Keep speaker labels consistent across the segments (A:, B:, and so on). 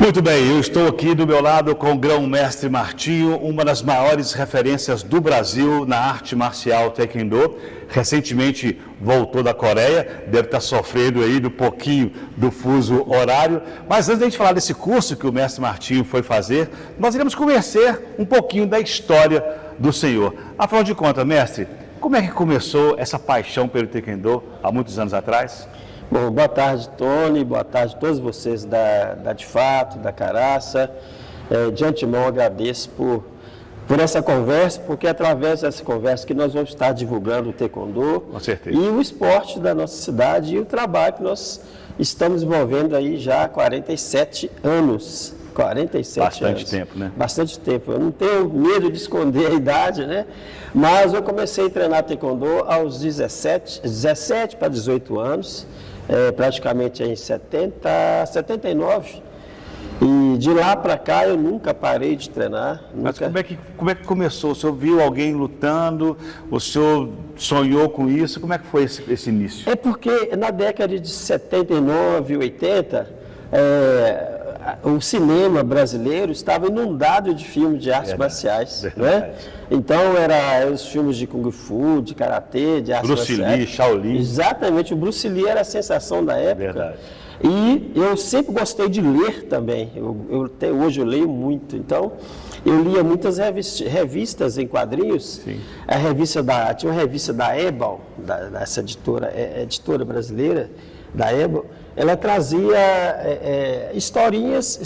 A: Muito bem, eu estou aqui do meu lado com o grão-mestre Martinho, uma das maiores referências do Brasil na arte marcial Taekwondo. Recentemente voltou da Coreia, deve estar sofrendo aí um pouquinho do fuso horário. Mas antes de a gente falar desse curso que o mestre Martinho foi fazer, nós iremos conhecer um pouquinho da história do senhor. Afinal de contas, mestre, como é que começou essa paixão pelo Taekwondo há muitos anos atrás?
B: Bom, boa tarde, Tony, boa tarde a todos vocês da De Fato, da Caraça. De antemão agradeço por essa conversa, porque é através dessa conversa que nós vamos estar divulgando o Taekwondo.
A: Com certeza.
B: E o esporte da nossa cidade e o trabalho que nós estamos envolvendo aí já há 47 anos. 47
A: Bastante
B: anos.
A: tempo, né?
B: Bastante tempo. Eu não tenho medo de esconder a idade, né? Mas eu comecei a treinar Taekwondo aos 17 para 18 anos. Praticamente em 79, e de lá para cá eu nunca parei de treinar.
A: Mas como é que começou? O senhor viu alguém lutando? O senhor sonhou com isso? Como é que foi esse início?
B: É porque na década de 79, 80, o cinema brasileiro estava inundado de filmes de artes marciais, né? Então, eram os filmes de Kung Fu, de Karatê, de artes marciais.
A: Bruce Lee, Shaolin.
B: Exatamente, o Bruce Lee era a sensação da época.
A: Verdade.
B: E eu sempre gostei de ler também, até hoje eu leio muito, então eu lia muitas revistas em quadrinhos.
A: Sim.
B: Tinha uma revista da Ebal, dessa editora brasileira, da Ebal. Ela trazia histórias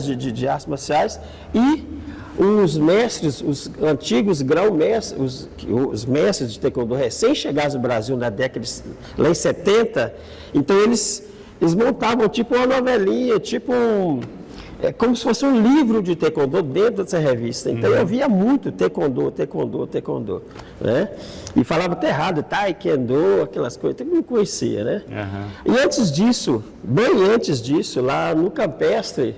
B: de artes marciais, e os mestres, os antigos grão-mestres, os mestres de Taekwondo recém-chegados no Brasil na década lá em 70, então eles montavam tipo uma novelinha, como se fosse um livro de Taekwondo dentro dessa revista. Então eu via muito Taekwondo, né? E falava até errado, Taekwondo, aquelas coisas, eu não conhecia, né? E antes disso, bem antes disso, lá no Campestre,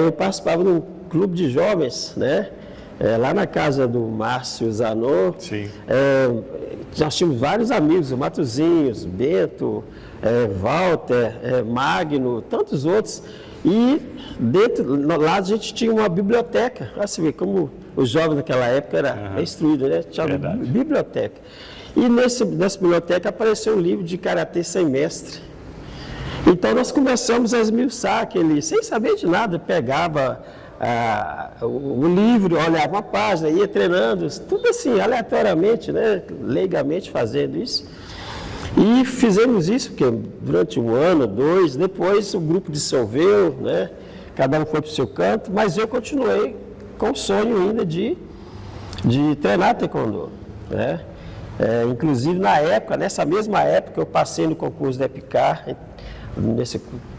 B: eu participava de um clube de jovens, né? Lá na casa do Márcio Zanon. Sim. Nós tínhamos vários amigos, o Matuzinhos, Bento, Walter, Magno, tantos outros. E lá a gente tinha uma biblioteca. Olha, você vê como os jovens naquela época eram instruídos, né? Tinha uma biblioteca. E nessa biblioteca apareceu um livro de Karatê Sem Mestre. Então nós começamos a esmiuçar aquele, sem saber de nada, pegava o livro, olhava uma página, ia treinando, tudo assim, aleatoriamente, né? Leigamente fazendo isso. E fizemos isso porque durante um ano, dois, depois o grupo dissolveu, né? Cada um foi para o seu canto, mas eu continuei com o sonho ainda de treinar Taekwondo, né? Inclusive nessa mesma época eu passei no concurso da EPICAR,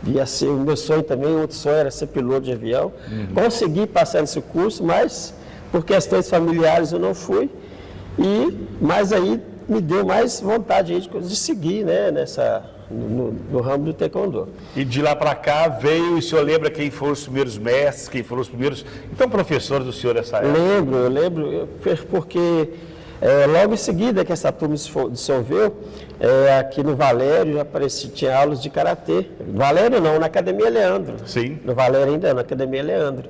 B: ia ser o meu sonho também, outro sonho era ser piloto de avião. Consegui passar nesse curso, mas por questões familiares eu não fui, mas aí me deu mais vontade de seguir, né, no ramo do Taekwondo.
A: E de lá para cá veio, e o senhor lembra quem foram os primeiros mestres, quem foram os primeiros, então, professores do senhor nessa época?
B: Eu lembro, porque logo em seguida que essa turma se dissolveu, aqui no Valério tinha aulas de Karatê. Valério não, na Academia Leandro. Sim. No Valério ainda, na Academia Leandro.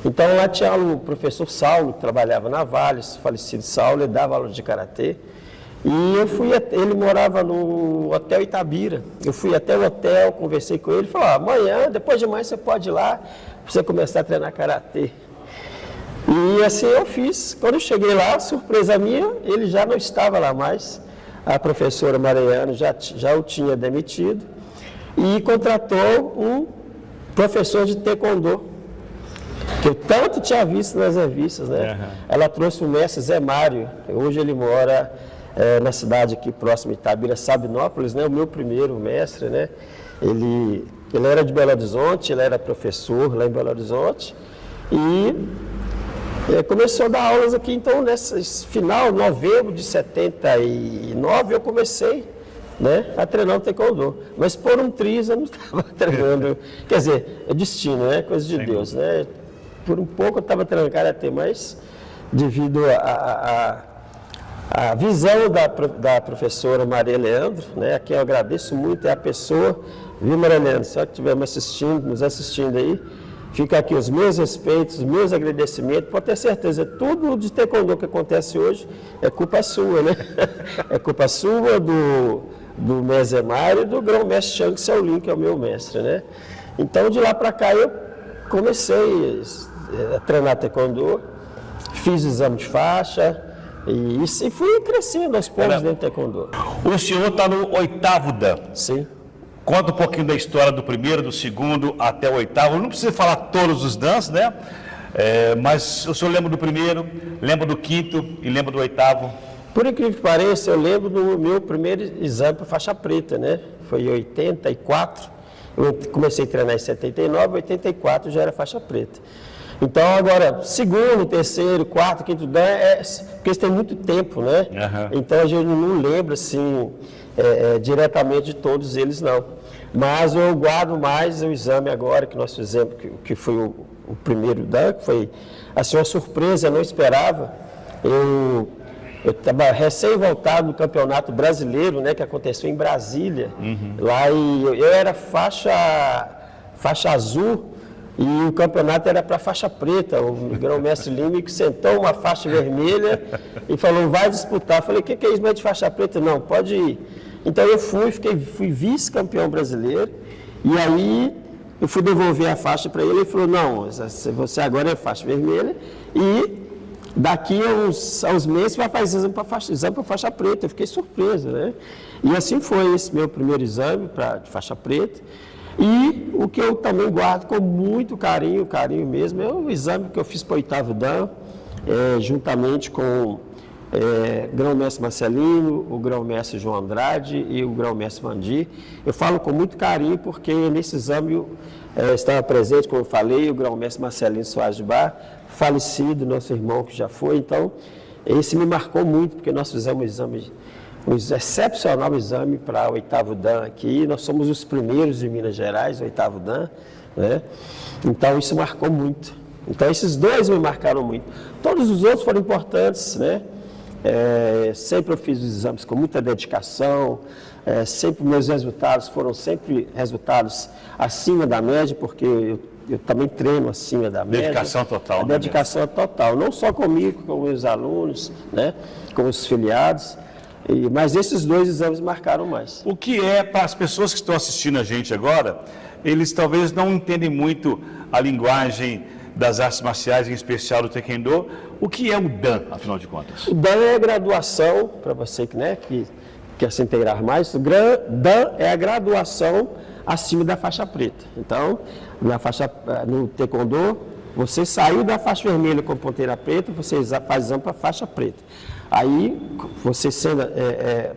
B: Então lá tinha o professor Saulo, que trabalhava na Vale, falecido Saulo, ele dava aula de Karatê. E ele morava no Hotel Itabira. Eu fui até o hotel, conversei com ele, falou, amanhã, depois de amanhã você pode ir lá, para você começar a treinar Karatê. E assim eu fiz. Quando eu cheguei lá, surpresa minha, ele já não estava lá mais. A professora Mariana já o tinha demitido e contratou um professor de Taekwondo, que eu tanto tinha visto nas revistas, né? Ela trouxe o mestre Zé Mário. Hoje ele mora na cidade aqui próxima de Itabira, Sabinópolis, né? O meu primeiro mestre, né? Ele era de Belo Horizonte, ele era professor lá em Belo Horizonte e começou a dar aulas aqui. Então, nesse final, novembro de 79, eu comecei, né, a treinar o Taekwondo. Mas por um triz eu não estava treinando. Quer dizer, é destino, né? Coisa de Deus, né? Por um pouco eu estava treinando Karatê, mas devido a visão da professora Maria Leandro, né, a quem eu agradeço muito, é a pessoa, viu, Maria Leandro, se ela estiver nos assistindo aí, Fica aqui os meus respeitos, os meus agradecimentos. Pode ter certeza, tudo de taekwondo que acontece hoje é culpa sua, né? É culpa sua, do mestre Mário e do grão-mestre Chang Shaolin, que é o meu mestre, né? Então, de lá para cá, eu comecei a treinar taekwondo, fiz exame de faixa e fui crescendo aos poucos dentro do taekwondo.
A: O senhor está no 8º Dan.
B: Sim.
A: Conta um pouquinho da história do primeiro, do segundo até o 8º. Não precisa falar todos os dans, né? Mas o senhor lembra do primeiro, lembra do 5º e lembra do 8º?
B: Por incrível que pareça, eu lembro do meu primeiro exame para faixa preta, né? Foi em 84. Eu comecei a treinar em 79, 84 já era faixa preta. Então, agora, segundo, terceiro, quarto, quinto dan, porque eles têm muito tempo, né? Então, a gente não lembra, assim, diretamente de todos eles, não. Mas eu guardo mais o exame agora que nós fizemos, que foi o primeiro dan, que foi, assim, uma surpresa, eu não esperava. Eu estava recém-voltado do Campeonato Brasileiro, né, que aconteceu em Brasília. Lá, e eu era faixa azul, e o campeonato era para faixa preta. O grão-mestre Lima sentou uma faixa vermelha e falou, vai disputar. Eu falei, o que é isso, mas de faixa preta? Não, pode ir. Então eu fui vice-campeão brasileiro, e aí eu fui devolver a faixa para ele, ele falou, não, você agora é faixa vermelha, e daqui a uns meses vai fazer exame para faixa preta. Eu fiquei surpreso, né? E assim foi esse meu primeiro exame de faixa preta. E o que eu também guardo com muito carinho mesmo, é o exame que eu fiz para o 8º dan, juntamente com grão-mestre Marcelino, o grão-mestre João Andrade e o grão-mestre Vandir. Eu falo com muito carinho porque nesse exame estava presente, como eu falei, o grão-mestre Marcelino Soares de Bar, falecido, nosso irmão que já foi. Então, esse me marcou muito, porque nós fizemos um excepcional exame para o 8º dan aqui. Nós somos os primeiros de Minas Gerais, o 8º dan, né? Então, isso marcou muito. Então, esses dois me marcaram muito. Todos os outros foram importantes, né? Sempre eu fiz os exames com muita dedicação, sempre meus resultados foram sempre resultados acima da média, porque eu também treino acima da média.
A: Dedicação total.
B: A dedicação total, não só comigo, com os alunos, né? Com os filiados. Mas esses dois exames marcaram mais.
A: O que é, para as pessoas que estão assistindo a gente agora, eles talvez não entendem muito a linguagem das artes marciais, em especial do Taekwondo. O que é o Dan, afinal de contas? O
B: Dan é a graduação, para você que quer se integrar mais, o Dan é a graduação acima da faixa preta. Então, no Taekwondo, você saiu da faixa vermelha com ponteira preta, você faz exame para faixa preta. Aí, você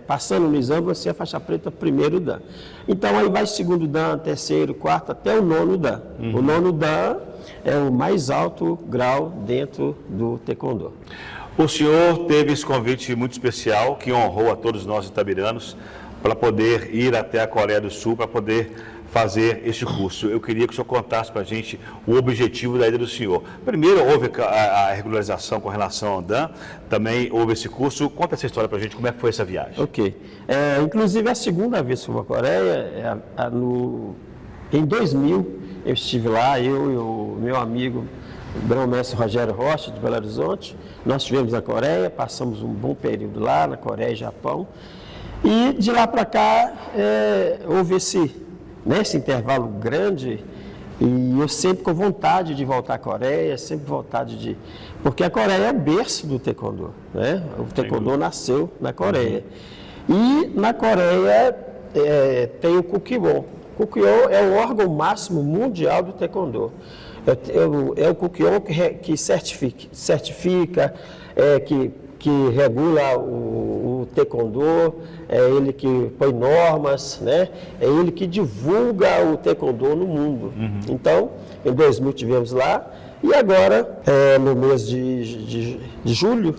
B: passando no exame, você é faixa preta primeiro dan. Então, aí vai segundo dan, terceiro, quarto, até o 9º dan. O 9º dan é o mais alto grau dentro do Taekwondo.
A: O senhor teve esse convite muito especial, que honrou a todos nós itabiranos, para poder ir até a Coreia do Sul, para poder fazer este curso. Eu queria que o senhor contasse para a gente o objetivo da ida do senhor. Primeiro, houve a regularização com relação ao Dan, também houve esse curso. Conta essa história para a gente, como é que foi essa viagem.
B: Ok. Inclusive, a segunda vez que fui para a Coreia, em 2000, eu estive lá, eu e o meu amigo, o grão-mestre Rogério Rocha, de Belo Horizonte. Nós estivemos na Coreia, passamos um bom período lá, na Coreia e Japão. E de lá para cá, houve nesse intervalo grande, e eu sempre com vontade de voltar à Coreia, sempre vontade de... Porque a Coreia é o berço do Taekwondo, né? O Taekwondo nasceu na Coreia. E na Coreia tem o Kukkiwon. O Kukkiwon é o órgão máximo mundial do Taekwondo. É o Kukkiwon que certifica, que regula o Taekwondo, é ele que põe normas, né? É ele que divulga o Taekwondo no mundo. Então, em 2000 tivemos lá, e agora, no mês de julho,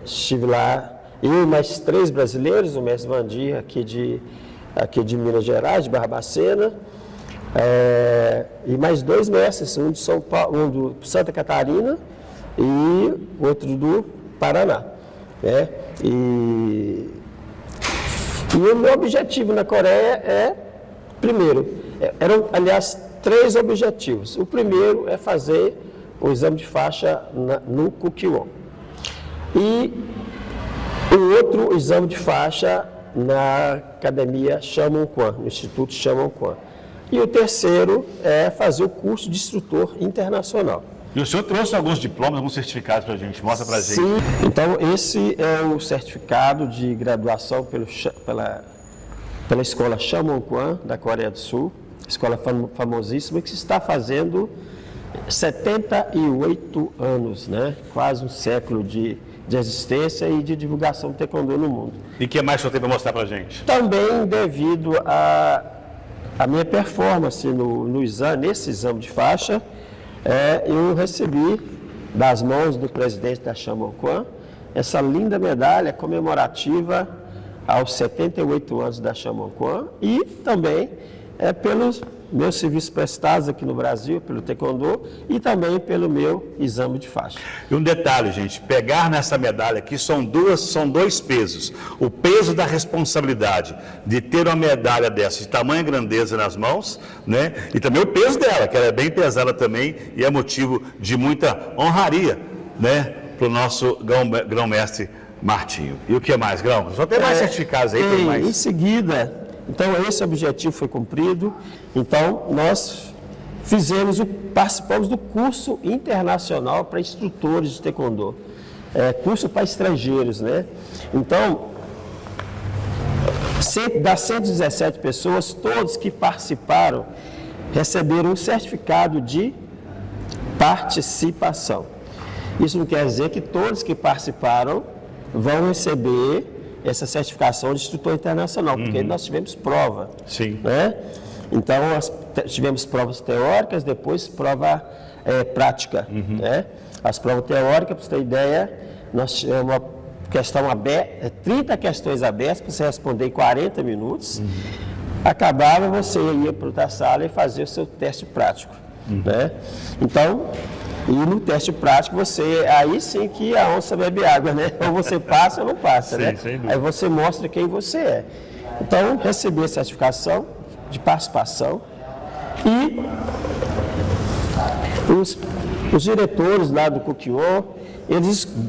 B: estive lá, eu e mais 3 brasileiros, o mestre Vandir, aqui de Minas Gerais, de Barbacena, e mais 2 mestres, um de São Paulo, um do Santa Catarina e outro do Paraná, né? E o meu objetivo na Coreia primeiro, eram, aliás, 3 objetivos. O primeiro é fazer o exame de faixa no Kukiwon. E o outro exame de faixa na Academia Chamonquan, no Instituto Chamonquan. E o terceiro é fazer o curso de instrutor internacional.
A: E o senhor trouxe alguns diplomas, alguns certificados para a gente, mostra para a gente.
B: Sim, então esse é o certificado de graduação pela escola Chamonquan da Coreia do Sul, escola famosíssima que se está fazendo 78 anos, né? Quase um século de existência e de divulgação do taekwondo no mundo.
A: E o que mais o senhor tem para mostrar para a gente?
B: Também devido à minha performance nesse exame de faixa, eu recebi das mãos do presidente da Chamonquan essa linda medalha comemorativa aos 78 anos da Chamonquan e também pelos meus serviços prestados aqui no Brasil, pelo taekwondo e também pelo meu exame de faixa.
A: E um detalhe, gente, pegar nessa medalha aqui são dois pesos. O peso da responsabilidade de ter uma medalha dessa, de tamanha grandeza nas mãos, né? E também o peso dela, que ela é bem pesada também e é motivo de muita honraria, né? Para o nosso grão-mestre Martinho. E o que mais, Grão? Só tem mais certificados aí? Tem mais.
B: Em seguida, então esse objetivo foi cumprido, então nós participamos do curso internacional para instrutores de taekwondo, curso para estrangeiros, né? Então, das 117 pessoas, todos que participaram receberam um certificado de participação. Isso não quer dizer que todos que participaram vão receber essa certificação de instrutor internacional, porque nós tivemos prova.
A: Sim.
B: Né? Então, tivemos provas teóricas, depois prova prática. Né? As provas teóricas, para você ter ideia, nós tivemos uma questão aberta, 30 questões abertas para você responder em 40 minutos. Acabava, você ia para outra sala e fazia o seu teste prático. Né? Então, e no teste prático, aí sim que a onça bebe água, né? Ou você passa ou não passa,
A: sim,
B: né? Aí você mostra quem você é. Então, recebi a certificação de participação e os diretores lá do Kukiwon,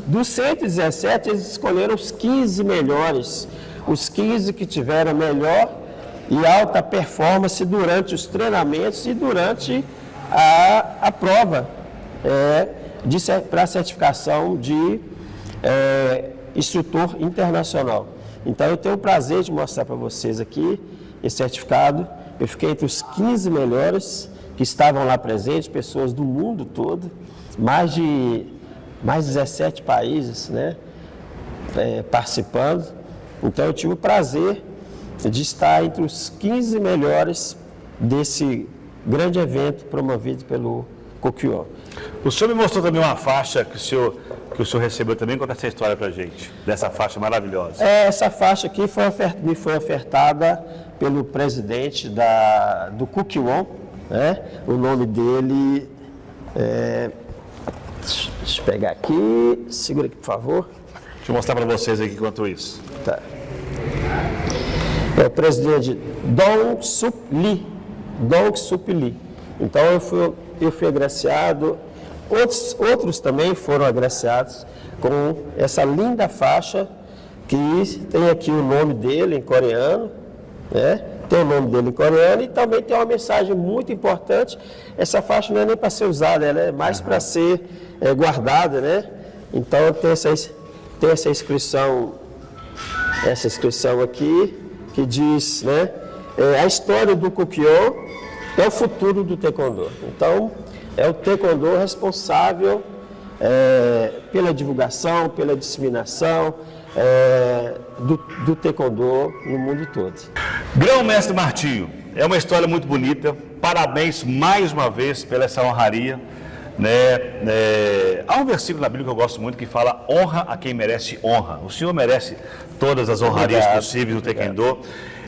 B: dos 117, eles escolheram os 15 melhores, os 15 que tiveram melhor e alta performance durante os treinamentos e durante a prova. Para a certificação de instrutor internacional. Então, eu tenho o prazer de mostrar para vocês aqui esse certificado. Eu fiquei entre os 15 melhores que estavam lá presentes, pessoas do mundo todo, mais 17 países, né, participando. Então, eu tive o prazer de estar entre os 15 melhores desse grande evento promovido pelo Kukiwon.
A: O senhor me mostrou também uma faixa que o senhor recebeu também. Conta essa história para a gente, dessa faixa maravilhosa.
B: Essa faixa aqui me foi ofertada pelo presidente do Kukiwon, né? O nome dele deixa eu pegar aqui, segura aqui, por favor.
A: Deixa eu mostrar para vocês aqui enquanto isso.
B: Tá. É o presidente Dong Sup Lee. Então, eu fui agraciado, outros também foram agraciados com essa linda faixa, que tem aqui o nome dele em coreano, né? Tem o nome dele em coreano e também tem uma mensagem muito importante. Essa faixa não é nem para ser usada, ela é mais para ser guardada, né? Então, tem essa inscrição aqui, que diz, né? A história do Kukiwon é o futuro do taekwondo. Então, é o taekwondo responsável pela divulgação, pela disseminação do taekwondo no mundo todo.
A: Grão-mestre Martinho, é uma história muito bonita. Parabéns mais uma vez pela essa honraria. Né? Há um versículo na Bíblia que eu gosto muito que fala: honra a quem merece honra. O senhor merece todas as honrarias possíveis do taekwondo.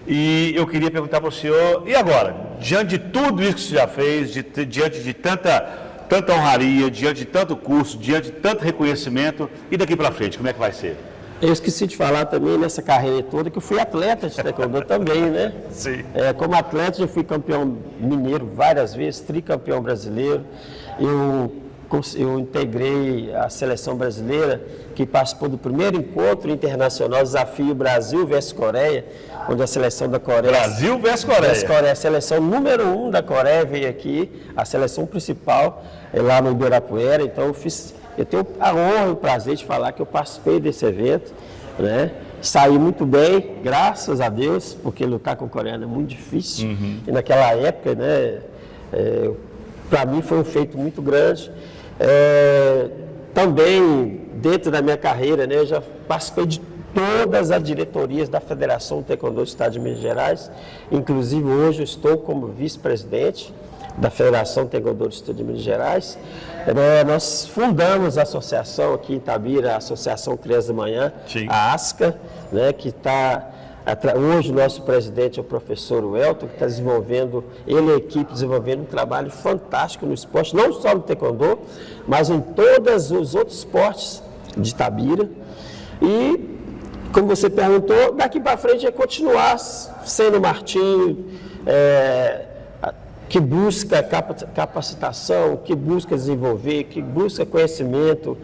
A: E eu queria perguntar para o senhor, e agora? Diante de tudo isso que você já fez, diante de tanta honraria, diante de tanto curso, diante de tanto reconhecimento, e daqui para frente, como é que vai ser?
B: Eu esqueci de falar também nessa carreira toda que eu fui atleta de taekwondo também, né?
A: Sim.
B: Como atleta eu fui campeão mineiro várias vezes, tricampeão brasileiro. Eu integrei a seleção brasileira que participou do primeiro encontro internacional Desafio Brasil versus Coreia, onde a seleção da Coreia...
A: Brasil versus Coreia.
B: A seleção número 1 da Coreia veio aqui, a seleção principal lá no Ibirapuera. Então eu tenho a honra e o prazer de falar que eu participei desse evento, né? Saí muito bem, graças a Deus, porque lutar com o coreano é muito difícil. E naquela época, né, para mim foi um feito muito grande. Também, dentro da minha carreira, né, eu já participei de todas as diretorias da Federação do Taekwondo do Estado de Minas Gerais. Inclusive, hoje eu estou como vice-presidente da Federação do Taekwondo do Estado de Minas Gerais. Nós fundamos a associação aqui em Itabira, a Associação Crianças da Manhã,
A: Sim.
B: a ASCA, né, que está... Hoje o nosso presidente é o professor Welton, que está desenvolvendo, ele e a equipe desenvolvendo um trabalho fantástico no esporte, não só no taekwondo, mas em todos os outros esportes de Itabira. E, como você perguntou, daqui para frente é continuar sendo o Martinho, que busca capacitação, que busca desenvolver, que busca conhecimento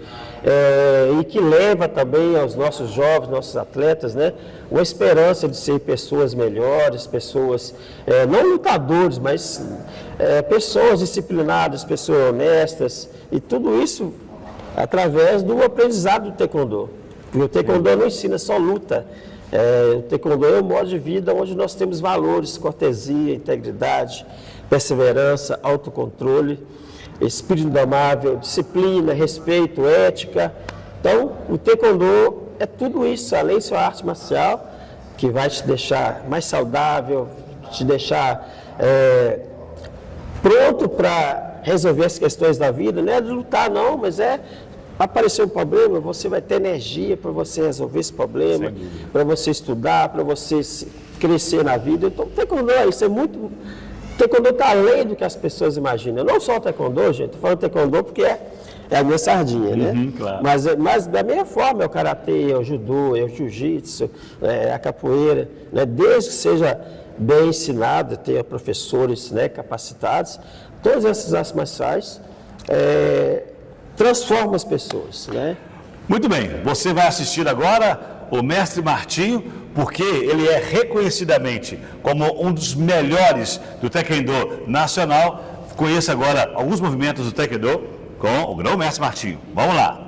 B: e que leva também aos nossos jovens, nossos atletas, né, uma esperança de ser pessoas melhores, pessoas, não lutadores, mas pessoas disciplinadas, pessoas honestas, e tudo isso através do aprendizado do taekwondo. Porque o taekwondo não ensina só luta. O taekwondo é um modo de vida onde nós temos valores, cortesia, integridade, perseverança, autocontrole, espírito indomável, disciplina, respeito, ética. Então, o taekwondo é tudo isso, além de ser uma arte marcial, que vai te deixar mais saudável, te deixar pronto para resolver as questões da vida. Não é de lutar não, mas aparecer um problema, você vai ter energia para você resolver esse problema, para você estudar, para você crescer na vida. Então, o taekwondo é isso, o taekwondo está além do que as pessoas imaginam. Não só o taekwondo, gente, estou falando taekwondo porque é a minha sardinha, né?
A: Claro.
B: Mas da mesma forma é o karatê, é o judô, é o jiu-jitsu, é a capoeira, né? Desde que seja bem ensinado, tenha professores, né, capacitados, todas essas artes marciais transformam as pessoas, né?
A: Muito bem, você vai assistir agora o mestre Martinho, porque ele é reconhecidamente como um dos melhores do Taekwondo nacional. Conheça agora alguns movimentos do Taekwondo com o grão-mestre Martinho. Vamos lá!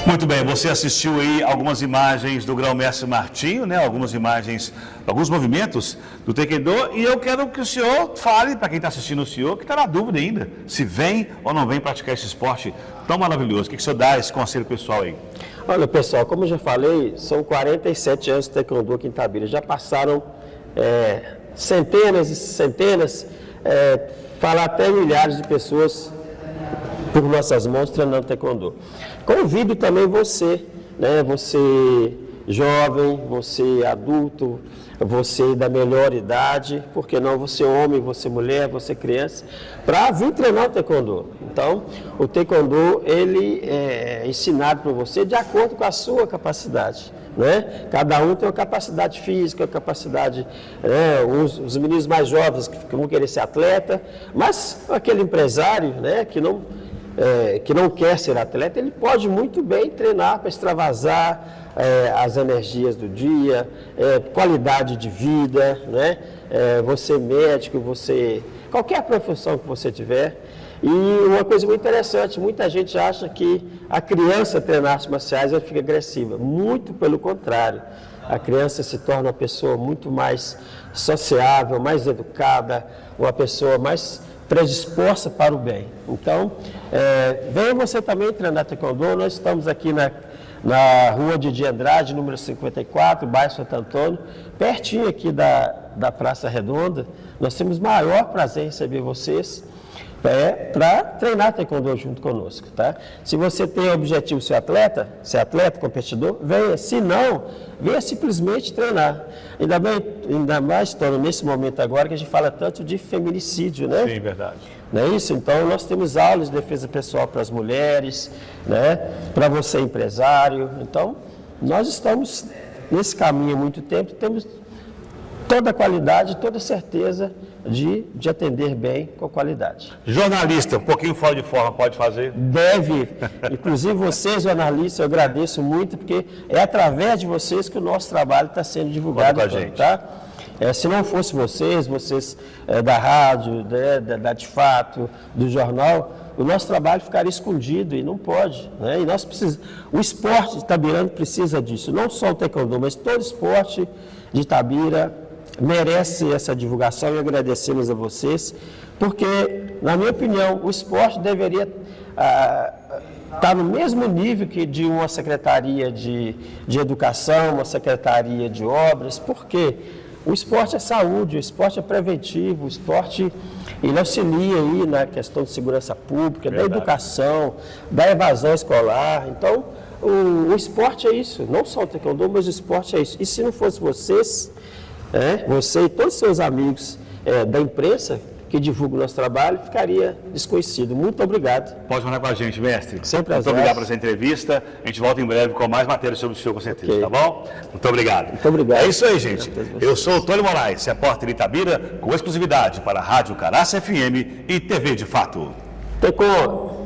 A: Muito bem, você assistiu aí algumas imagens do grão-mestre Martinho, né? Algumas imagens, alguns movimentos do Taekwondo, e eu quero que o senhor fale para quem está assistindo o senhor, que está na dúvida ainda, se vem ou não vem praticar esse esporte tão maravilhoso. O que o senhor dá esse conselho pessoal aí?
B: Olha, pessoal, como eu já falei, são 47 anos de Taekwondo aqui em Itabira. Já passaram centenas e centenas, falar até milhares de pessoas por nossas mãos treinando Taekwondo. Convido também você, né, você jovem, você adulto, você da melhor idade, por que não você homem, você mulher, você criança, para vir treinar o Taekwondo. Então, o taekwondo, ele é ensinado para você de acordo com a sua capacidade, né? Cada um tem uma capacidade física, uma capacidade, os meninos mais jovens que vão querer ser atleta, mas aquele empresário, né, que não quer ser atleta, ele pode muito bem treinar para extravasar as energias do dia, qualidade de vida, né? Você médico, qualquer profissão que você tiver. E uma coisa muito interessante, muita gente acha que a criança treinar artes marciais ela fica agressiva. Muito pelo contrário. A criança se torna uma pessoa muito mais sociável, mais educada, uma pessoa mais predisposta para o bem. Então, venha você também treinar taekwondo. Nós estamos aqui na rua de Andrade, número 54, bairro Santo Antônio, pertinho aqui da Praça Redonda. Nós temos maior prazer em receber vocês para treinar taekwondo junto conosco, tá? Se você tem o objetivo de ser atleta, competidor, venha. Se não, venha simplesmente treinar. Ainda mais estando nesse momento agora que a gente fala tanto de feminicídio, né?
A: Sim, verdade.
B: Não é isso? Então, nós temos aulas de defesa pessoal para as mulheres, né? Para você empresário. Então, nós estamos nesse caminho há muito tempo, temos toda a qualidade, toda a certeza de atender bem com qualidade.
A: Jornalista, um pouquinho fora de forma, pode fazer?
B: Deve. Inclusive vocês, jornalistas, eu agradeço muito, porque é através de vocês que o nosso trabalho está sendo divulgado.
A: Conta com a gente.
B: Tá? Se não fosse vocês da rádio, da De Fato, do jornal, o nosso trabalho ficaria escondido e não pode. Né? E nós precisamos. O esporte de Itabirana precisa disso, não só o taekwondo, mas todo esporte de Itabira merece essa divulgação e agradecemos a vocês, porque, na minha opinião, o esporte deveria estar no mesmo nível que de uma secretaria de educação, uma secretaria de obras, porque o esporte é saúde, o esporte é preventivo, o esporte ele auxilia aí na questão de segurança pública, da educação, da evasão escolar. Então, o esporte é isso, não só o taekwondo, mas o esporte é isso. E se não fosse vocês, você e todos os seus amigos da imprensa que divulgam o nosso trabalho, ficaria desconhecido. Muito obrigado.
A: Pode mandar com a gente, mestre.
B: Sempre
A: Muito obrigado por essa entrevista. A gente volta em breve com mais matéria sobre o senhor, com certeza,
B: Okay.
A: tá bom? Muito obrigado.
B: Muito obrigado.
A: É isso aí, gente. Eu sou o Tony Moraes, repórter de Itabira, com exclusividade para a Rádio Caraça FM e TV de Fato.
B: Taekwondo.